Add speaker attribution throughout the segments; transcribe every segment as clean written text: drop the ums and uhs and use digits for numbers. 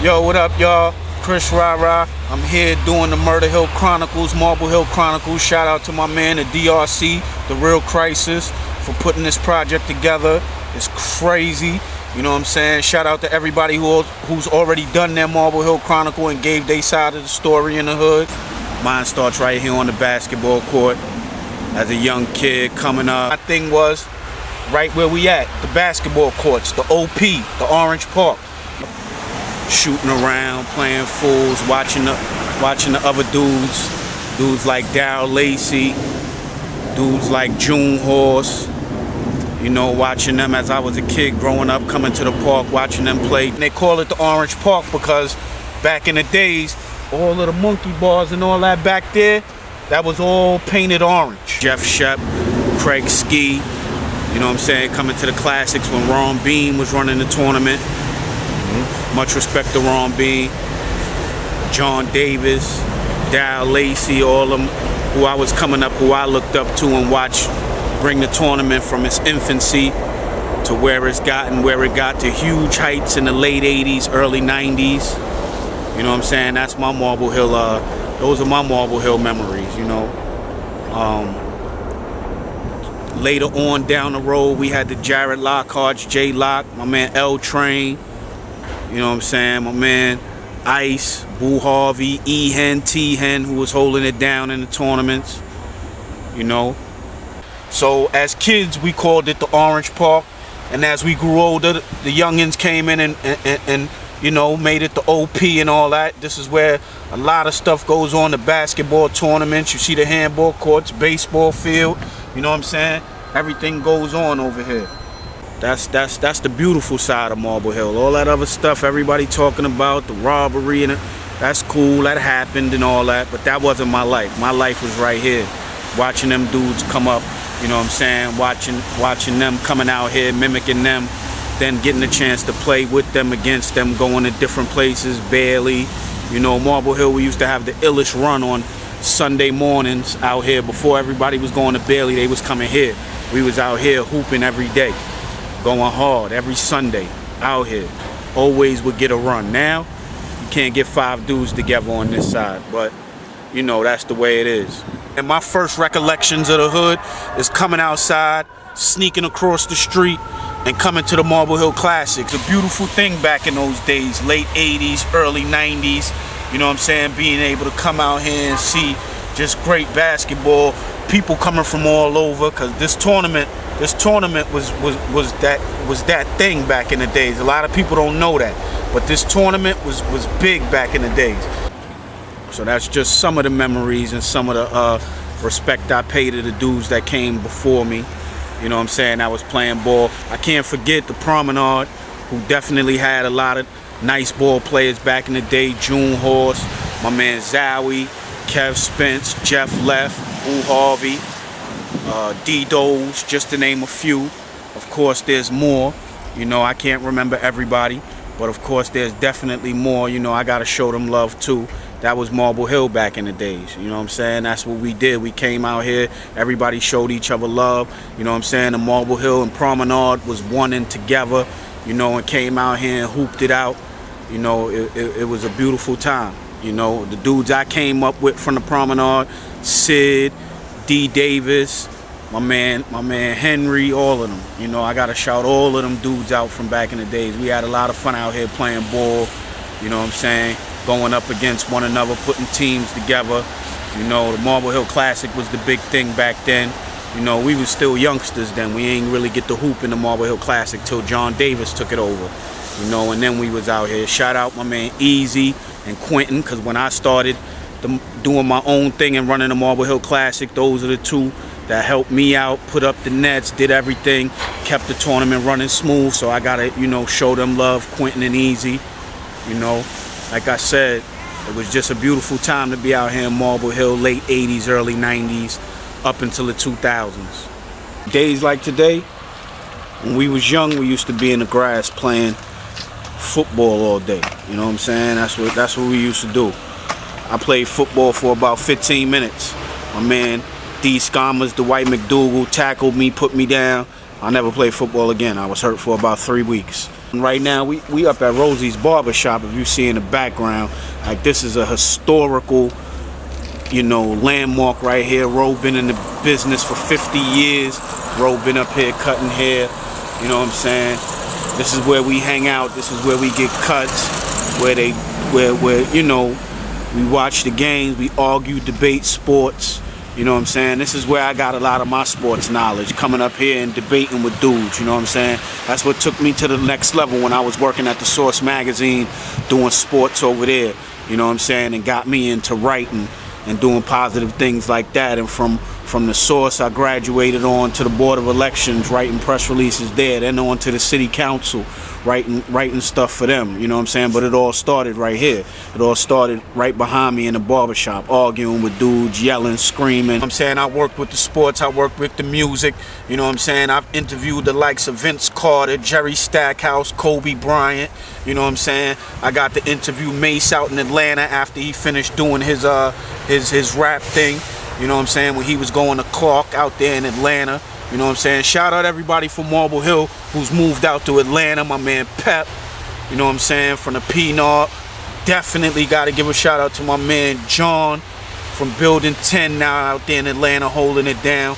Speaker 1: Yo, what up, y'all? Chris Rara. I'm here doing the Murda Hill Chronicles, Marble Hill Chronicles. Shout out to my man, the DRC, The Real Crisis, for putting this project together. It's crazy. You know what I'm saying? Shout out to everybody who's already done their Marble Hill Chronicle and gave their side of the story in the hood. Mine starts right here on the basketball court as a young kid coming up. My thing was right where we at, the basketball courts, the OP, the Orange Park. Shooting around, playing fools, watching the other dudes like Dow Lacey, dudes like June Horse, you know, watching them as I was a kid growing up, coming to the park, watching them play. And they call it the Orange Park because back in the days, all of the monkey bars and all that back there, that was all painted orange. Jeff Shep, Craig Ski, you know what I'm saying, coming to the classics when Ron Bean was running the tournament. Much respect to Ron Bean, John Davis, Dow Lacey, all of them who I was coming up, who I looked up to and watched bring the tournament from its infancy to where it got to huge heights in the late 80s, early 90s. You know what I'm saying? That's my Marble Hill, those are my Marble Hill memories, you know. Later on down the road, we had the Jared Lockharts, J Lock, my man L Train. You know what I'm saying? My man Ice, Boo Harvey, E-Hen, T-Hen, who was holding it down in the tournaments. You know? So as kids, we called it the Orange Park. And as we grew older, the youngins came in and you know, made it the OP and all that. This is where a lot of stuff goes on, the basketball tournaments. You see the handball courts, baseball field. You know what I'm saying? Everything goes on over here. That's the beautiful side of Marble Hill. All that other stuff everybody talking about, the robbery, and that's cool, that happened and all that, but that wasn't my life. My life was right here, watching them dudes come up, you know what I'm saying, watching them coming out here, mimicking them, then getting a chance to play with them, against them, going to different places, Bailey. You know, Marble Hill, we used to have the illest run on Sunday mornings out here. Before everybody was going to Bailey, they was coming here. We was out here hooping every day. Going hard every Sunday out here. Always would get a run. Now, you can't get 5 dudes together on this side, but you know, that's the way it is. And my first recollections of the hood is coming outside, sneaking across the street, and coming to the Marble Hill Classics. A beautiful thing back in those days, late 80s, early 90s. You know what I'm saying? Being able to come out here and see just great basketball, people coming from all over, because this tournament was that thing back in the days. A lot of people don't know that, but this tournament was big back in the days. So that's just some of the memories and some of the respect I pay to the dudes that came before me. You know what I'm saying? I was playing ball. I can't forget the Promenade, who definitely had a lot of nice ball players back in the day. June Horse, my man Zowie, Kev Spence, Jeff Leff, Boo Harvey, D-Doze, just to name a few. Of course, there's more. You know, I can't remember everybody, but of course, there's definitely more. You know, I gotta show them love too. That was Marble Hill back in the days. You know what I'm saying? That's what we did. We came out here, everybody showed each other love. You know what I'm saying? The Marble Hill and Promenade was one and together, you know, and came out here and hooped it out. You know, it was a beautiful time. You know, the dudes I came up with from the Promenade, Sid, D. Davis, my man Henry, all of them. You know, I gotta shout all of them dudes out from back in the days. We had a lot of fun out here playing ball, you know what I'm saying, going up against one another, putting teams together. You know, the Marble Hill Classic was the big thing back then. You know, we was still youngsters then. We ain't really get to hoop in the Marble Hill Classic till John Davis took it over. You know, and then we was out here. Shout out my man Easy and Quentin, because when I started doing my own thing and running the Marble Hill Classic, those are the two that helped me out, put up the nets, did everything, kept the tournament running smooth. So I gotta, you know, show them love, Quentin and Easy. You know, like I said, it was just a beautiful time to be out here in Marble Hill, late 80s, early 90s, up until the 2000s. Days like today, when we was young, we used to be in the grass playing football all day. You know what I'm saying? That's what we used to do. I played football for about 15 minutes. My man D. Scammers, Dwight McDougal, tackled me, put me down. I never played football again. I was hurt for about 3 weeks. Right now, we up at Rosie's Barbershop. If you see in the background, like this is a historical, you know, landmark right here. Ro been in the business for 50 years. Ro been up here cutting hair. You know what I'm saying? This is where we hang out. This is where we get cuts. Where you know, we watch the games. We argue, debate sports. You know what I'm saying? This is where I got a lot of my sports knowledge, coming up here and debating with dudes, you know what I'm saying? That's what took me to the next level when I was working at the Source magazine, doing sports over there, you know what I'm saying? And got me into writing and doing positive things like that. And from the Source, I graduated on to the Board of Elections, writing press releases there, then on to the City Council, writing stuff for them, you know what I'm saying? But it all started right here. It all started right behind me in the barbershop, arguing with dudes, yelling, screaming. I'm saying I worked with the sports, I worked with the music, you know what I'm saying? I've interviewed the likes of Vince Carter, Jerry Stackhouse, Kobe Bryant, you know what I'm saying? I got to interview Mace out in Atlanta after he finished doing his rap thing, you know what I'm saying? When he was going to Clark out there in Atlanta. You know what I'm saying? Shout out everybody from Murda Hill who's moved out to Atlanta. My man Pep, you know what I'm saying, from the P-Nard. Definitely got to give a shout out to my man John from Building 10 now out there in Atlanta holding it down.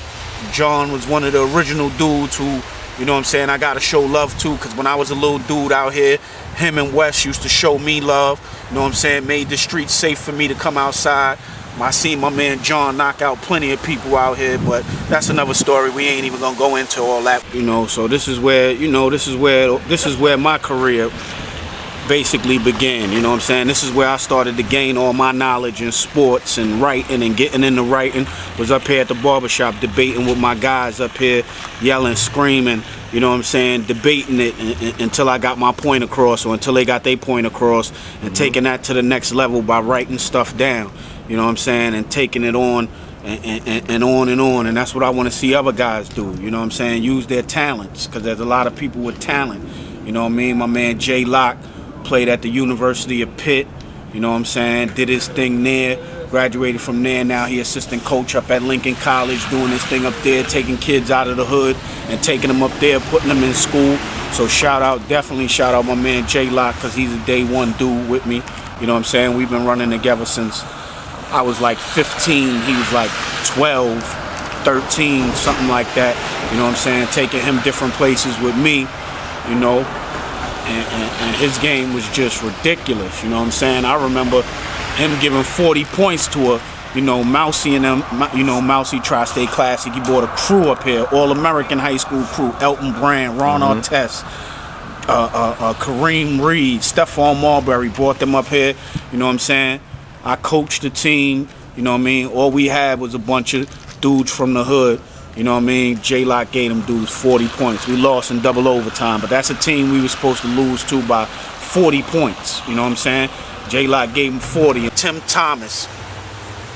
Speaker 1: John was one of the original dudes who, you know what I'm saying, I got to show love to, because when I was a little dude out here, him and Wes used to show me love. You know what I'm saying? Made the streets safe for me to come outside. I seen my man John knock out plenty of people out here, but that's another story. We ain't even gonna go into all that, you know. So this is where, you know, this is where my career basically began. You know what I'm saying? This is where I started to gain all my knowledge in sports and writing and getting into writing. Was up here at the barbershop debating with my guys up here, yelling, screaming. You know what I'm saying? Debating it until I got my point across, or until they got their point across, and taking that to the next level by writing stuff down. You know what I'm saying? And taking it on and on and on. And that's what I want to see other guys do. You know what I'm saying? Use their talents, because there's a lot of people with talent. You know what I mean? My man Jay Locke played at the University of Pitt. You know what I'm saying? Did his thing there. Graduated from there. Now he assistant coach up at Lincoln College, doing his thing up there, taking kids out of the hood and taking them up there, putting them in school. So definitely shout out my man Jay Locke, because he's a day one dude with me. You know what I'm saying? We've been running together since I was like 15, he was like 12, 13, something like that. You know what I'm saying? Taking him different places with me, you know, and his game was just ridiculous. You know what I'm saying? I remember him giving 40 points to a, you know, Mousy and them, you know, Mousy Tri-State Classic. He brought a crew up here, All-American high school crew, Elton Brand, Ron Artest, Kareem Reed, Stephon Marbury, brought them up here. You know what I'm saying? I coached the team, you know what I mean? All we had was a bunch of dudes from the hood, you know what I mean? J-Lock gave them dudes 40 points. We lost in double overtime, but that's a team we were supposed to lose to by 40 points, you know what I'm saying? J-Lock gave them 40. Tim Thomas,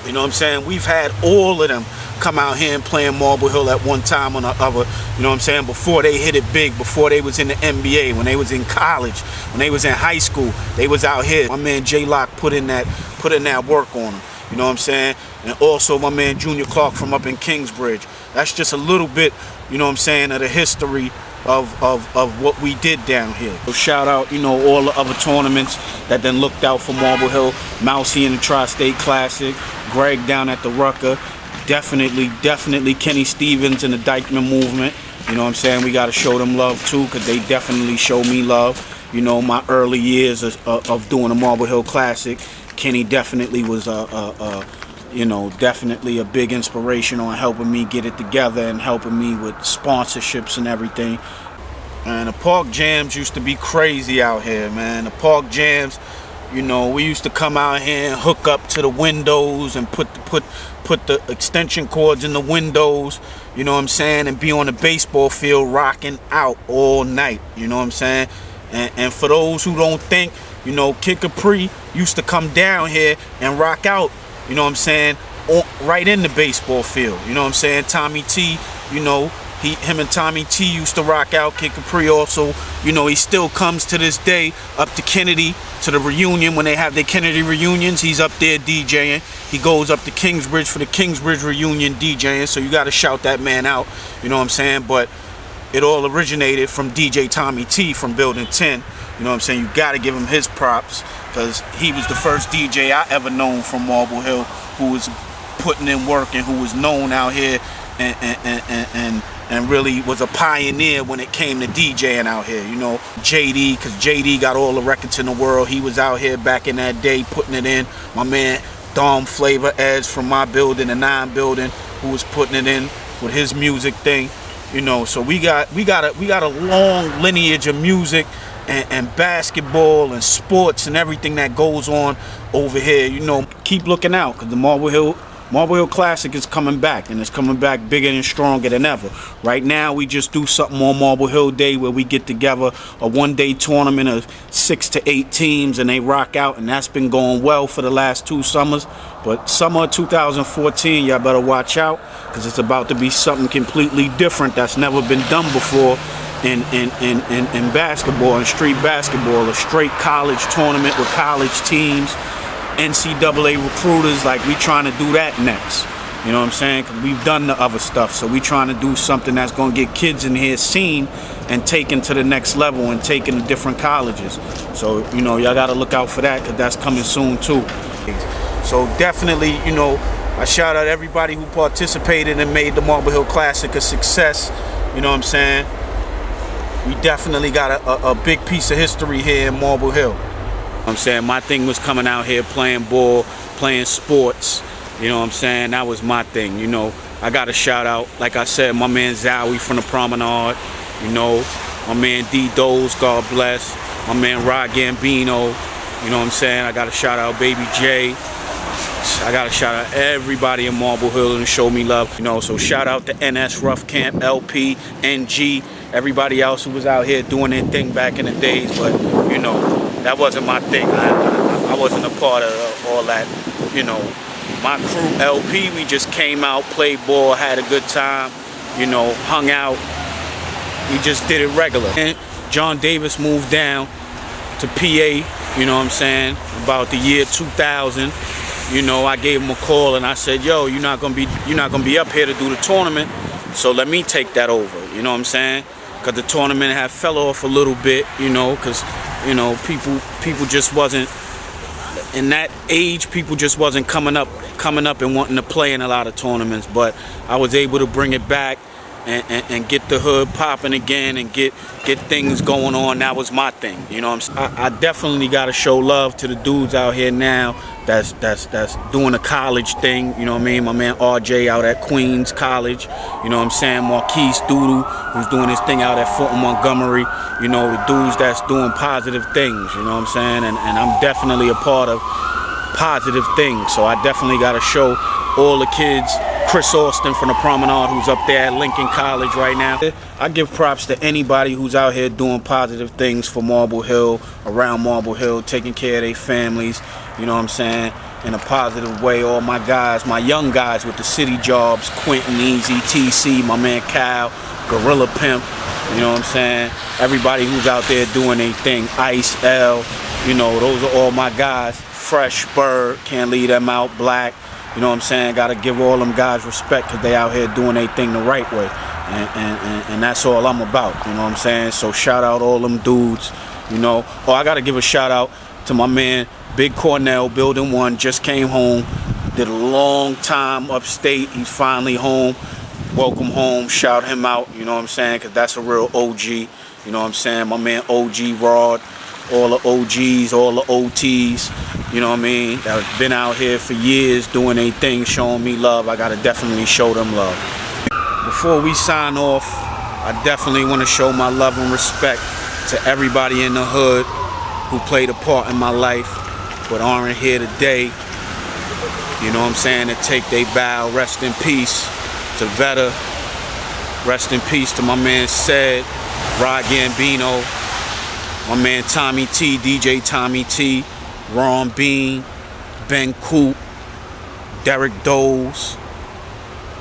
Speaker 1: you know what I'm saying? We've had all of them come out here and play in Murda Hill at one time or the other, you know what I'm saying? Before they hit it big, before they was in the NBA, when they was in college, when they was in high school, they was out here. My man J-Lock put in that work on them, you know what I'm saying? And also my man Junior Clark from up in Kingsbridge. That's just a little bit, you know what I'm saying, of the history of what we did down here. So shout out, you know, all the other tournaments that then looked out for Murda Hill. Mousy in the Tri-State Classic, Greg down at the Rucker. Definitely Kenny Stevens and the Dykeman movement. You know what I'm saying? We got to show them love too, because they definitely show me love. You know, my early years of doing a Murda Hill Classic, Kenny definitely was you know, definitely a big inspiration on helping me get it together and helping me with sponsorships and everything. And the park jams used to be crazy out here, man. The park jams, you know, we used to come out here and hook up to the windows and put the extension cords in the windows, you know what I'm saying, and be on the baseball field rocking out all night, you know what I'm saying. And for those who don't think, you know, Kid Capri used to come down here and rock out, you know what I'm saying, right in the baseball field, you know what I'm saying. Tommy T, you know, him and Tommy T used to rock out. Kid Capri also, you know, he still comes to this day up to Kennedy, to the reunion. When they have their Kennedy reunions, he's up there DJing. He goes up to Kingsbridge for the Kingsbridge reunion DJing, so you got to shout that man out, you know what I'm saying. But it all originated from DJ Tommy T from Building 10. You know what I'm saying? You gotta give him his props, because he was the first DJ I ever known from Marble Hill who was putting in work and who was known out here and really was a pioneer when it came to DJing out here. You know, JD, because JD got all the records in the world. He was out here back in that day putting it in. My man Dom Flavor Eds from my building, the 9 building, who was putting it in with his music thing. You know, so we got a long lineage of music and basketball and sports and everything that goes on over here. You know, keep looking out, because the Marble Hill Classic is coming back, and it's coming back bigger and stronger than ever. Right now, we just do something on Marble Hill Day where we get together a one-day tournament of 6 to 8 teams, and they rock out, and that's been going well for the last 2 summers. But summer 2014, y'all better watch out, because it's about to be something completely different that's never been done before in basketball and street basketball. A straight college tournament with college teams, NCAA recruiters. Like, we trying to do that next. You know what I'm saying? Because we've done the other stuff, so we trying to do something that's going to get kids in here seen and taken to the next level and taken to different colleges. So, you know, y'all got to look out for that, because that's coming soon too. So definitely, you know, I shout out everybody who participated and made the Marble Hill Classic a success. You know what I'm saying? We definitely got a big piece of history here in Marble Hill. I'm saying my thing was coming out here playing ball, playing sports. You know what I'm saying? That was my thing. You know, I got a shout out, like I said, my man Zowie from the Promenade. You know, my man D Doze, God bless. My man Rod Gambino. You know what I'm saying? I got a shout out Baby J. I got to shout out everybody in Marble Hill and show me love. You know, so shout out to NS Rough Camp, LP, NG, everybody else who was out here doing their thing back in the days. But, you know, that wasn't my thing. I wasn't a part of all that. You know, my crew, LP, we just came out, played ball, had a good time, you know, hung out. We just did it regular. And John Davis moved down to PA, you know what I'm saying, about the year 2000. You know, I gave him a call and I said, yo, you're not gonna be up here to do the tournament, so let me take that over. You know what I'm saying? Because the tournament had fell off a little bit, you know, because, you know, people just wasn't, in that age, people just wasn't coming up and wanting to play in a lot of tournaments. But I was able to bring it back and get the hood popping again and get things going on. That was my thing. You know what I'm saying? I definitely got to show love to the dudes out here now that's doing a college thing. You know what I mean? My man RJ out at Queens College. You know what I'm saying? Marquise Doodle, who's doing his thing out at Fulton Montgomery. You know, the dudes that's doing positive things. You know what I'm saying? And I'm definitely a part of positive things. So I definitely got to show all the kids. Chris Austin from the Promenade, who's up there at Lincoln College right now. I give props to anybody who's out here doing positive things for Marble Hill, around Marble Hill, taking care of their families, you know what I'm saying, in a positive way. All my guys, my young guys with the city jobs, Quentin, Easy, TC, my man Kyle, Gorilla Pimp, you know what I'm saying, everybody who's out there doing their thing, Ice L, you know, those are all my guys. Fresh Bird, can't leave them out, Black. You know what I'm saying? Got to give all them guys respect, because they out here doing their thing the right way. And that's all I'm about. You know what I'm saying? So shout out all them dudes, you know. Oh, I got to give a shout out to my man, Big Cornell, Building 1, just came home. Did a long time upstate. He's finally home. Welcome home. Shout him out, you know what I'm saying? Because that's a real OG. You know what I'm saying? My man OG Rod. All the OGs, all the OTs, you know what I mean, that have been out here for years doing their thing, showing me love. I gotta definitely show them love. Before we sign off, I definitely want to show my love and respect to everybody in the hood who played a part in my life but aren't here today. You know what I'm saying? To take their bow. Rest in peace to Vetta. Rest in peace to my man Said, Rod Gambino, my man Tommy T, DJ Tommy T, Ron Bean, Ben Coop, Derek Doze.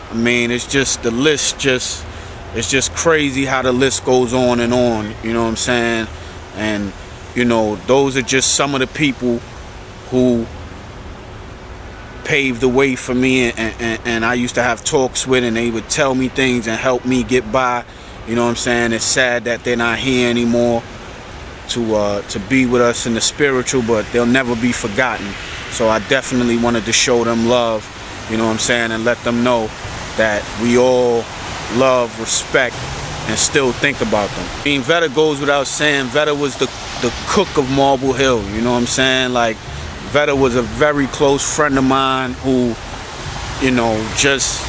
Speaker 1: I mean, it's just, the list it's just crazy how the list goes on, you know what I'm saying? And, you know, those are just some of the people who paved the way for me, and I used to have talks with, and they would tell me things and help me get by. You know what I'm saying? It's sad that they're not here anymore to be with us in the spiritual, but they'll never be forgotten. So I definitely wanted to show them love, you know what I'm saying, and let them know that we all love, respect, and still think about them. I mean, Vetta goes without saying. Vetta was the cook of Marble Hill, you know what I'm saying? Like, Vetta was a very close friend of mine who, you know, just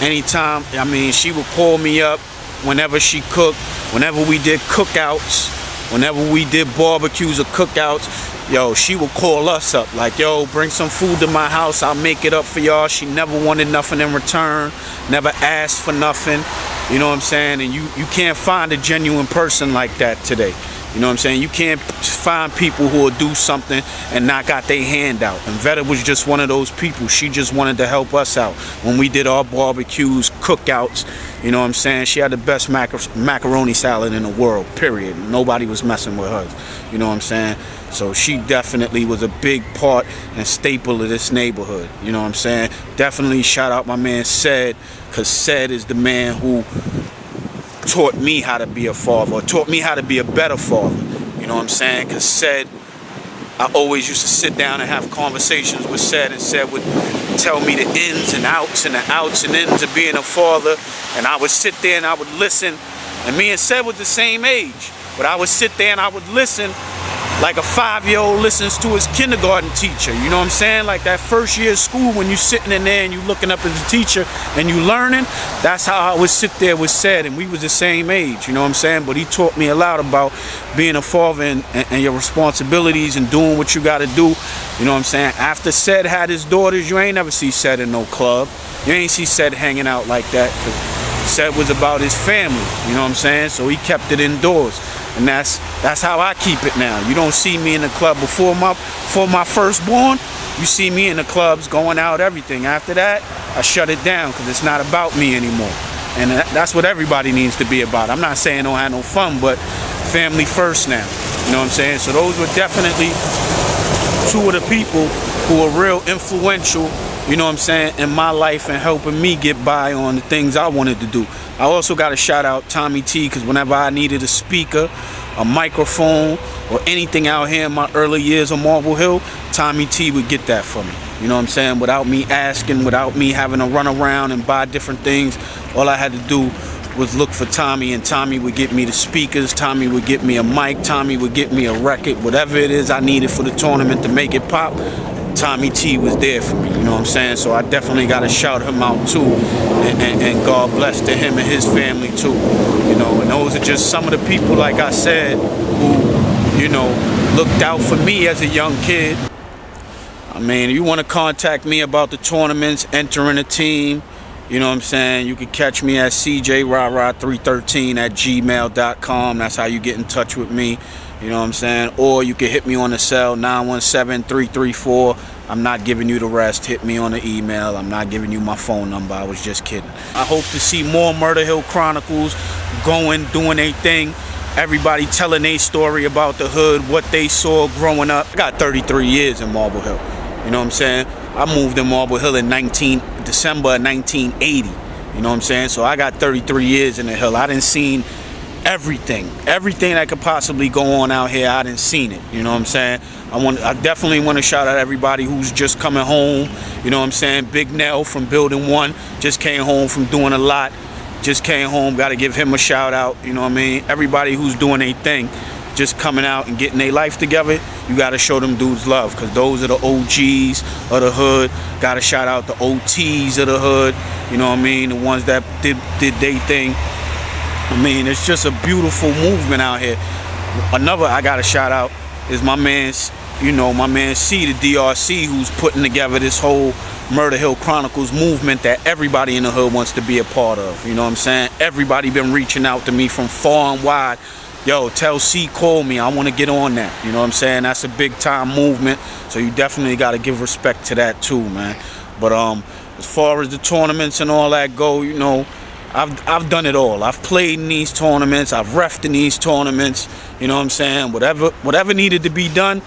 Speaker 1: anytime, I mean, she would call me up whenever she cooked, whenever we did cookouts, whenever we did barbecues or cookouts, yo, she would call us up like, yo, bring some food to my house, I'll make it up for y'all. She never wanted nothing in return, never asked for nothing, you know what I'm saying? And you can't find a genuine person like that today. You know what I'm saying? You can't find people who will do something and not got their hand out. And Vetta was just one of those people. She just wanted to help us out. When we did our barbecues, cookouts, you know what I'm saying? She had the best macaroni salad in the world, period. Nobody was messing with hers. You know what I'm saying? So she definitely was a big part and staple of this neighborhood. You know what I'm saying? Definitely shout out my man Ced, because Ced is the man who taught me how to be a father, or taught me how to be a better father. You know what I'm saying? Because Ced, I always used to sit down and have conversations with Ced, and Ced would tell me the ins and outs and the outs and ins of being a father, and I would sit there and I would listen. And me and Ced was the same age, but I would sit there and I would listen like a 5-year-old listens to his kindergarten teacher. You know what I'm saying? Like that first year of school when you sitting in there and you looking up at the teacher and you learning. That's how I would sit there with Ced, and we was the same age. You know what I'm saying? But he taught me a lot about being a father and your responsibilities and doing what you got to do. You know what I'm saying? After Ced had his daughters, you ain't never see Ced in no club. You ain't see Ced hanging out like that. Ced was about his family. You know what I'm saying? So he kept it indoors. And that's how I keep it now. You don't see me in the club before my firstborn. You see me in the clubs going out, everything. After that, I shut it down because it's not about me anymore. And that's what everybody needs to be about. I'm not saying don't have no fun, but family first now. You know what I'm saying? So those were definitely two of the people who are real influential, you know what I'm saying, in my life and helping me get by on the things I wanted to do. I also got to shout out Tommy T, because whenever I needed a speaker, a microphone, or anything out here in my early years on Marble Hill, Tommy T would get that for me. You know what I'm saying? Without me asking, without me having to run around and buy different things, all I had to do was look for Tommy, and Tommy would get me the speakers, Tommy would get me a mic, Tommy would get me a record, whatever it is I needed for the tournament to make it pop. Tommy T was there for me, you know what I'm saying? So I definitely got to shout him out too, and God bless to him and his family too, you know. And those are just some of the people, like I said, who, you know, looked out for me as a young kid. I mean, if you want to contact me about the tournaments, entering a team, you know what I'm saying, you can catch me at cjrara313@gmail.com. That's how you get in touch with me. You know what I'm saying? Or you can hit me on the cell, 917-334. I'm not giving you the rest. Hit me on the email. I'm not giving you my phone number. I was just kidding. I hope to see more Murda Hill Chronicles going, doing their thing. Everybody telling their story about the hood, what they saw growing up. I got 33 years in Marble Hill. You know what I'm saying? I moved in Marble Hill in December of 1980. You know what I'm saying? So I got 33 years in the hill. I done seen everything that could possibly go on out here. I didn't seen it, you know what I'm saying? I definitely want to shout out everybody who's just coming home, you know what I'm saying? Big Nell from Building 1 just came home from doing a lot, just came home, got to give him a shout out, you know what I mean? Everybody who's doing their thing, just coming out and getting their life together, you got to show them dudes love, because those are the OGs of the hood. Got to shout out the OTs of the hood, you know what I mean? The ones that did their thing. I mean, it's just a beautiful movement out here. Another I got to shout out is my man, you know, my man C, the DRC, who's putting together this whole Murda Hill Chronicles movement that everybody in the hood wants to be a part of. You know what I'm saying? Everybody been reaching out to me from far and wide. Yo, tell C, call me. I want to get on that. You know what I'm saying? That's a big time movement. So you definitely got to give respect to that too, man. But as far as the tournaments and all that go, you know, I've done it all. I've played in these tournaments. I've refed in these tournaments. You know what I'm saying? Whatever needed to be done,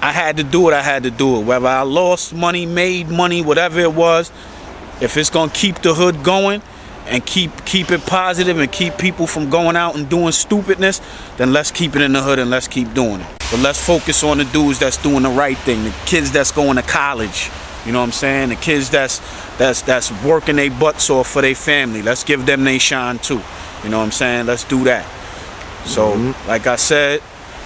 Speaker 1: I had to do it. I had to do it. Whether I lost money, made money, whatever it was, if it's going to keep the hood going and keep it positive and keep people from going out and doing stupidness, then let's keep it in the hood and let's keep doing it. But let's focus on the dudes that's doing the right thing, the kids that's going to college. You know what I'm saying? The kids that's working their butts off for their family. Let's give them their shine too. You know what I'm saying? Let's do that. So, like I said,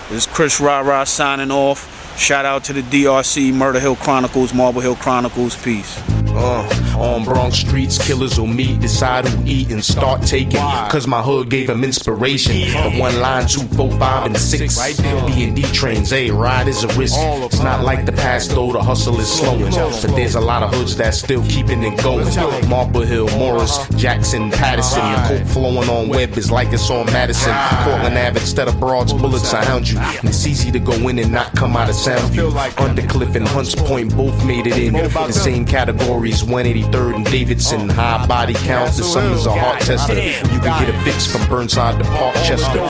Speaker 1: this is Chris Rah signing off. Shout out to the DRC, Murda Hill Chronicles, Marble Hill Chronicles. Peace.
Speaker 2: On Bronx streets, killers will meet, decide who eat and start taking. Cause my hood gave them inspiration. The 1 line, 2, 4, 5, and 6. B&D trains, ride is a risk. It's not like the past though, the hustle is slowing. But there's a lot of hoods that's still keeping it going. Marble Hill, Morris, Jackson, Patterson. The coke flowing on Webb is like it's on Madison. Cortland Ave instead of Broads, bullets surround you. And it's easy to go in and not come out of Soundview. Undercliff and Hunts Point both made it in the same categories. 183rd and Davidson. High body count, the sum is a heart tester. You can get a fix from Burnside to Parkchester.